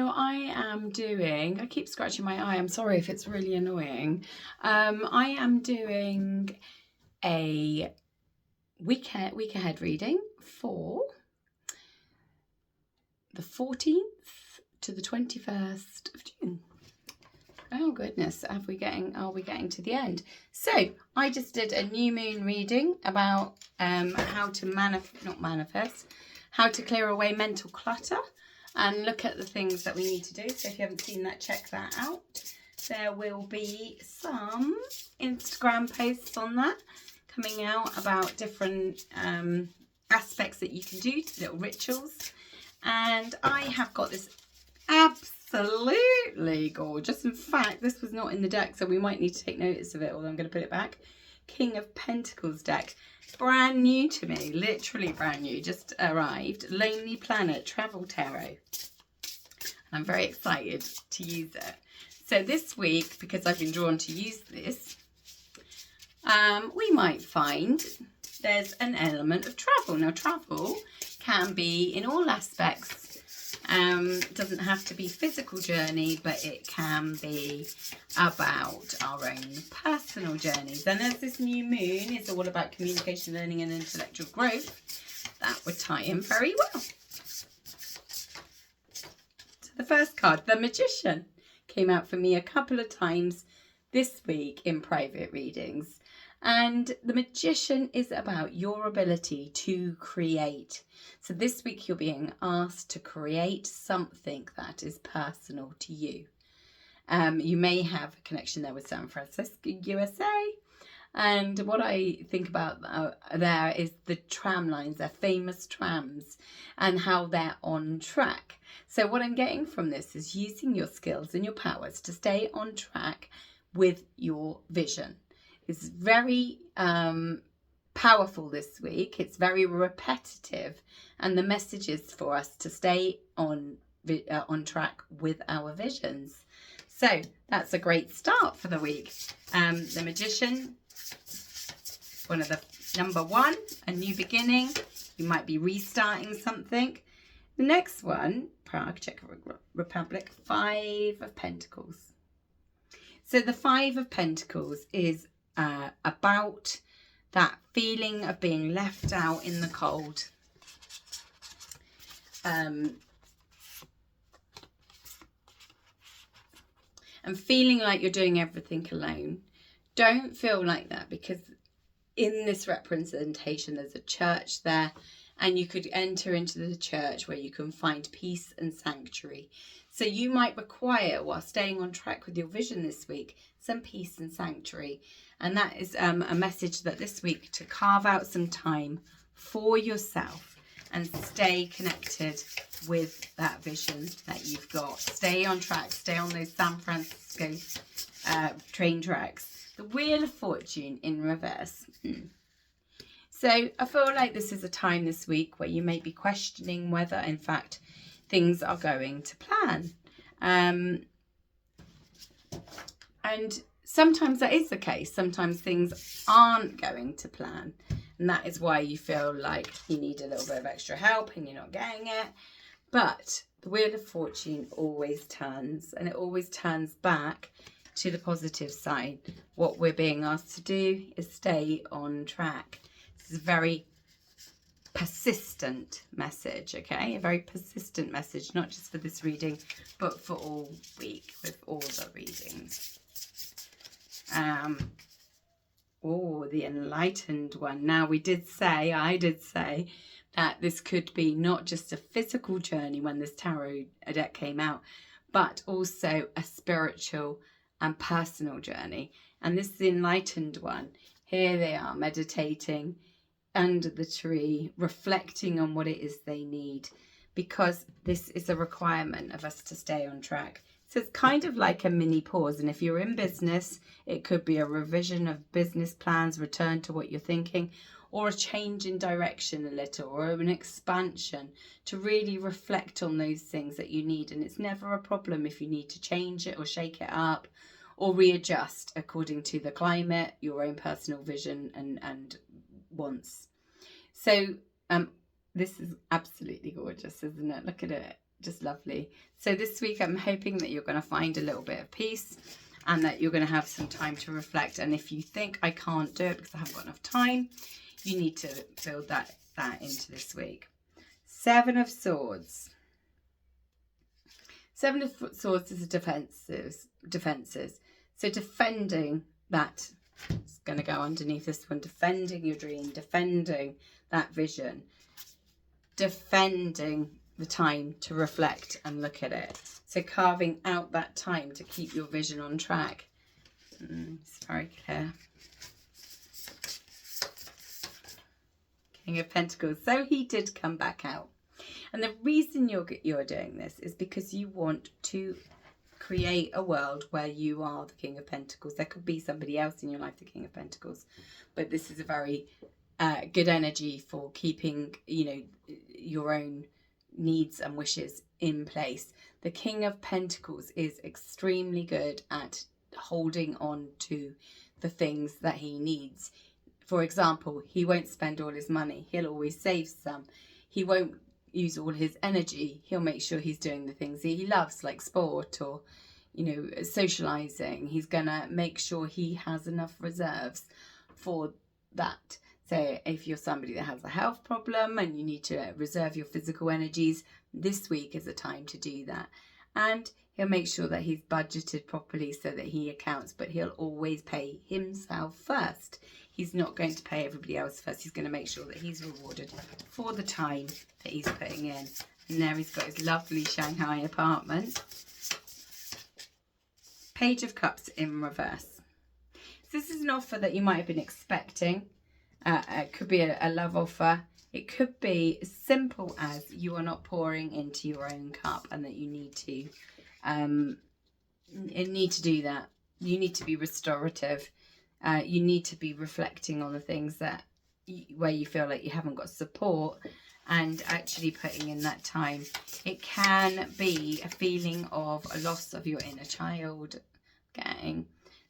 I am doing, I keep scratching my eye. I'm sorry if it's really annoying. I am doing a week ahead reading for the 14th to the 21st of June. Oh goodness, are we getting to the end? So I just did a new moon reading about how to how to clear away mental clutter and look at the things that we need to do. So if you haven't seen that, check that out. There will be some Instagram posts on that coming out about different aspects that you can do, little rituals. And I have got this absolutely gorgeous. In fact, this was not in the deck, so we might need to take notice of it, although I'm going to put it back. King of Pentacles deck. Brand new to me, literally brand new, just arrived. Lonely Planet Travel Tarot. I'm very excited to use it. So this week, because I've been drawn to use this, we might find there's an element of travel. Now, travel can be in all aspects. Doesn't have to be physical journey, but it can be about our own personal journeys. And as this new moon is all about communication, learning and intellectual growth, that would tie in very well. So the first card, the Magician, came out for me a couple of times this week in private readings. And the Magician is about your ability to create. So this week you're being asked to create something that is personal to you. You may have a connection there with San Francisco, USA. And what I think about there is the tram lines, they're famous trams, and how they're on track. So what I'm getting from this is using your skills and your powers to stay on track with your vision. It's very powerful this week. It's very repetitive, and the message is for us to stay on track with our visions. So that's a great start for the week. The Magician, one of the number one, a new beginning. You might be restarting something. The next one, Prague, Czech Republic, Five of Pentacles. So the Five of Pentacles is about that feeling of being left out in the cold. And feeling like you're doing everything alone. Don't feel like that, because in this representation there's a church there, and you could enter into the church where you can find peace and sanctuary. So you might require, while staying on track with your vision this week, some peace and sanctuary. And that is a message that this week to carve out some time for yourself and stay connected with that vision that you've got. Stay on track, stay on those San Francisco train tracks. The Wheel of Fortune in reverse. So I feel like this is a time this week where you may be questioning whether, in fact, things are going to plan. And sometimes that is the case. Sometimes things aren't going to plan. And that is why you feel like you need a little bit of extra help and you're not getting it. But the Wheel of Fortune always turns, and it always turns back to the positive side. What we're being asked to do is stay on track. This is a very persistent message, okay? A very persistent message, not just for this reading, but for all week with all the readings. The Enlightened one. Now, I did say that this could be not just a physical journey when this tarot deck came out, but also a spiritual and personal journey. And this is the Enlightened one. Here they are meditating under the tree, reflecting on what it is they need, because this is a requirement of us to stay on track. So it's kind of like a mini pause. And if you're in business, it could be a revision of business plans, return to what you're thinking, or a change in direction a little, or an expansion to really reflect on those things that you need. And it's never a problem if you need to change it or shake it up or readjust according to the climate, your own personal vision and wants. So this is absolutely gorgeous, isn't it? Look at it. just lovely. So this week I'm hoping that you're going to find a little bit of peace and that you're going to have some time to reflect. And if you think I can't do it because I haven't got enough time, you need to build that into this week. Seven of Swords. Seven of Swords is a defenses. So defending that, it's going to go underneath this one, defending your dream, defending that vision, defending the time to reflect and look at it. So carving out that time to keep your vision on track. It's very clear. King of Pentacles. So he did come back out. And the reason you're doing this is because you want to create a world where you are the King of Pentacles. There could be somebody else in your life, the King of Pentacles. But this is a very good energy for keeping, your own needs and wishes in place. The King of Pentacles is extremely good at holding on to the things that he needs. For example, he won't spend all his money. He'll always save some. He won't use all his energy. He'll make sure he's doing the things he loves, like sport or, socializing. He's going to make sure he has enough reserves for that. So if you're somebody that has a health problem and you need to reserve your physical energies, this week is a time to do that. And he'll make sure that he's budgeted properly so that he accounts, but he'll always pay himself first. He's not going to pay everybody else first. He's going to make sure that he's rewarded for the time that he's putting in. And there he's got his lovely Shanghai apartment. Page of Cups in reverse. So this is an offer that you might have been expecting. It could be a love offer. It could be as simple as you are not pouring into your own cup and that you need to do that. You need to be restorative. You need to be reflecting on the things where you feel like you haven't got support and actually putting in that time. It can be a feeling of a loss of your inner child.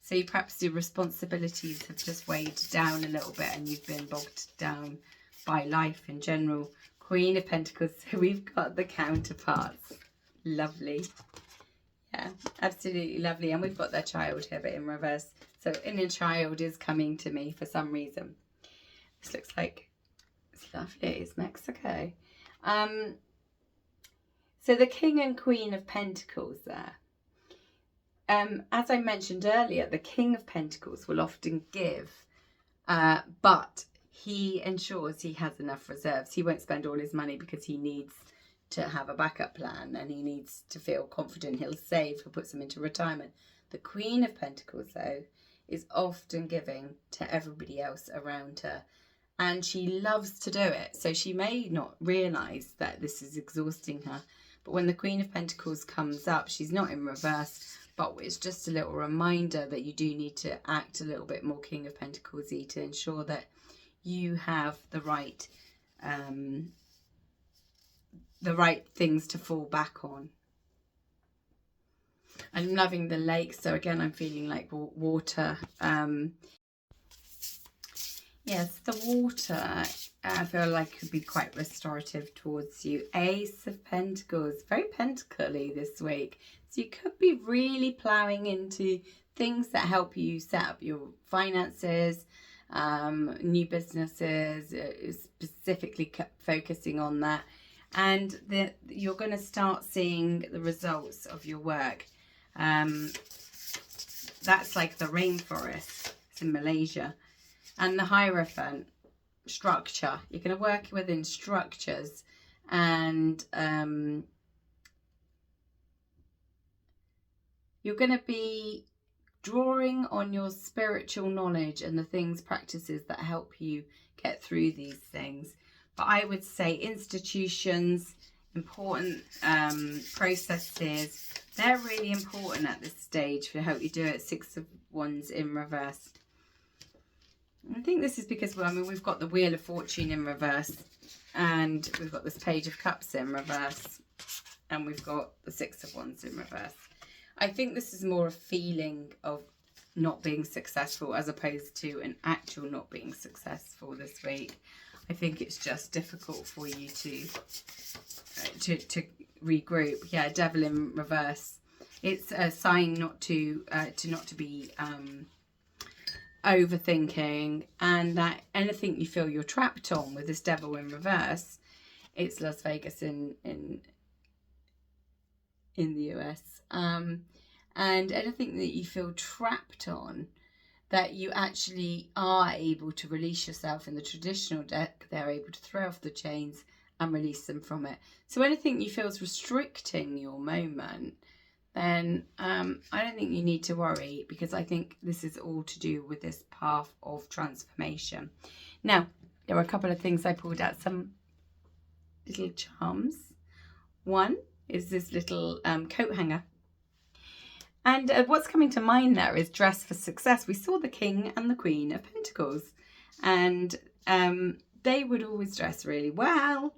So perhaps your responsibilities have just weighed down a little bit and you've been bogged down by life in general. Queen of Pentacles. So we've got the counterparts. Lovely. Yeah, absolutely lovely. And we've got their child here, but in reverse. So inner child is coming to me for some reason. This looks like it's lovely. It's Mexico. So the King and Queen of Pentacles there. As I mentioned earlier, the King of Pentacles will often give, but he ensures he has enough reserves. He won't spend all his money because he needs to have a backup plan and he needs to feel confident. He'll save, he'll put some into retirement. The Queen of Pentacles, though, is often giving to everybody else around her. And she loves to do it. So she may not realise that this is exhausting her. But when the Queen of Pentacles comes up, she's not in reverse. But it's just a little reminder that you do need to act a little bit more King of Pentacles-y to ensure that you have the right things to fall back on. I'm loving the lake, so again I'm feeling like water. Yes, the water I feel like could be quite restorative towards you. Ace of Pentacles, very pentacly this week. So you could be really ploughing into things that help you set up your finances, new businesses, specifically focusing on that. And you're going to start seeing the results of your work. That's like the rainforest. It's in Malaysia. And the Hierophant, structure. You're going to work within structures and you're going to be drawing on your spiritual knowledge and the practices that help you get through these things. But I would say institutions, important processes, they're really important at this stage to help you do it. Six of Wands in reverse. I think this is because, we've got the Wheel of Fortune in reverse and we've got this Page of Cups in reverse and we've got the Six of Wands in reverse. I think this is more a feeling of not being successful as opposed to an actual not being successful this week. I think it's just difficult for you to regroup. Yeah, Devil in reverse. It's a sign not to be overthinking, and that anything you feel you're trapped on with this Devil in reverse, it's Las Vegas in the US, and anything that you feel trapped on, that you actually are able to release yourself. In the traditional deck, they're able to throw off the chains and release them from it. So anything you feel is restricting your moment, then I don't think you need to worry, because I think this is all to do with this path of transformation. Now, there were a couple of things I pulled out, some little charms. One is this little coat hanger. And what's coming to mind there is dress for success. We saw the King and the Queen of Pentacles, and they would always dress really well.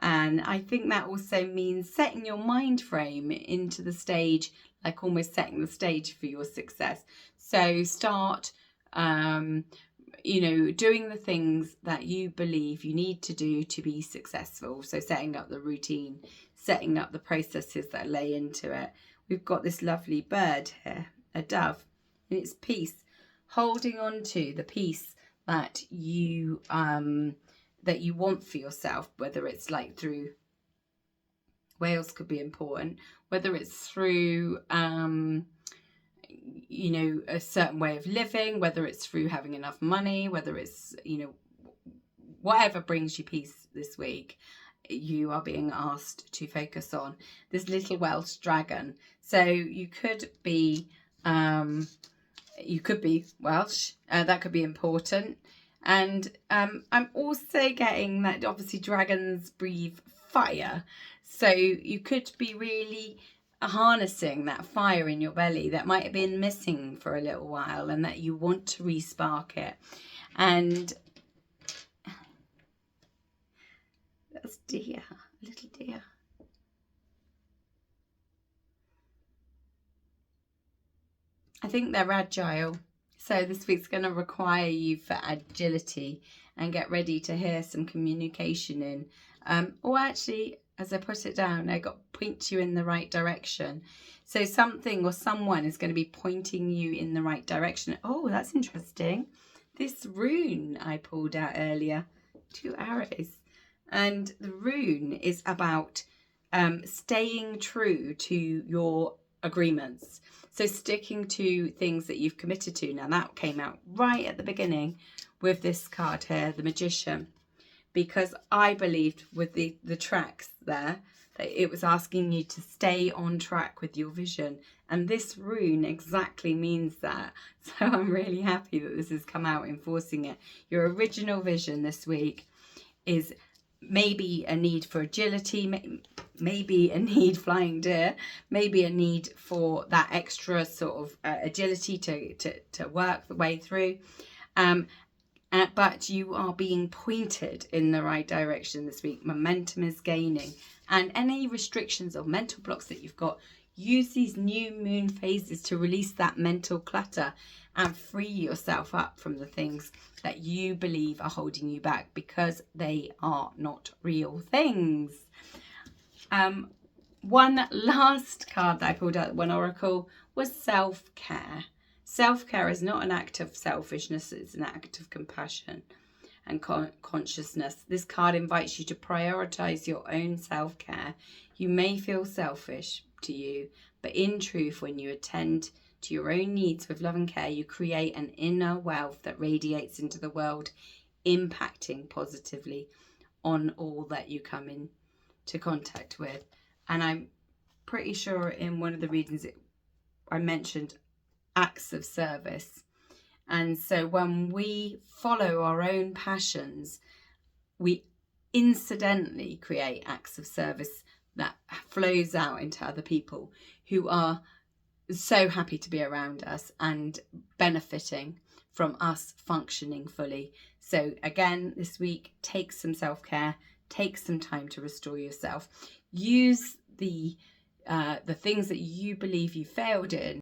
And I think that also means setting your mind frame into the stage, like almost setting the stage for your success. So start, doing the things that you believe you need to do to be successful. So setting up the routine, setting up the processes that lay into it. We've got this lovely bird here, a dove, and it's peace, holding on to the peace that you want for yourself, whether it's like through, whales could be important, whether it's through a certain way of living, whether it's through having enough money, whether it's whatever brings you peace this week, you are being asked to focus on. This little Welsh dragon. So you could be Welsh. That could be important. And I'm also getting that obviously dragons breathe fire. So you could be really harnessing that fire in your belly that might have been missing for a little while, and that you want to re-spark it. And that's deer, a little deer. I think they're agile. So this week's going to require you for agility, and get ready to hear some communication in. Or actually, as I put it down, I got point you in the right direction. So something or someone is going to be pointing you in the right direction. Oh, that's interesting. This rune I pulled out earlier, 2 arrows. And the rune is about staying true to your agreements. So sticking to things that you've committed to. Now that came out right at the beginning with this card here, the Magician, because I believed with the tracks there that it was asking you to stay on track with your vision. And this rune exactly means that. So I'm really happy that this has come out enforcing it. Your original vision this week is maybe a need for agility, maybe a need flying deer, maybe a need for that extra sort of agility to work the way through. But you are being pointed in the right direction this week. Momentum is gaining. And any restrictions or mental blocks that you've got, use these new moon phases to release that mental clutter and free yourself up from the things that you believe are holding you back, because they are not real things. One last card that I pulled out, one oracle, was self-care. Self-care is not an act of selfishness, it's an act of compassion and consciousness. This card invites you to prioritize your own self-care. You may feel selfish to you, but in truth, when you attend to your own needs with love and care, you create an inner wealth that radiates into the world, impacting positively on all that you come into contact with. And I'm pretty sure in one of the readings I mentioned acts of service. And so when we follow our own passions, we incidentally create acts of service that flows out into other people who are so happy to be around us and benefiting from us functioning fully. So again, this week, take some self-care, take some time to restore yourself. Use the things that you believe you failed in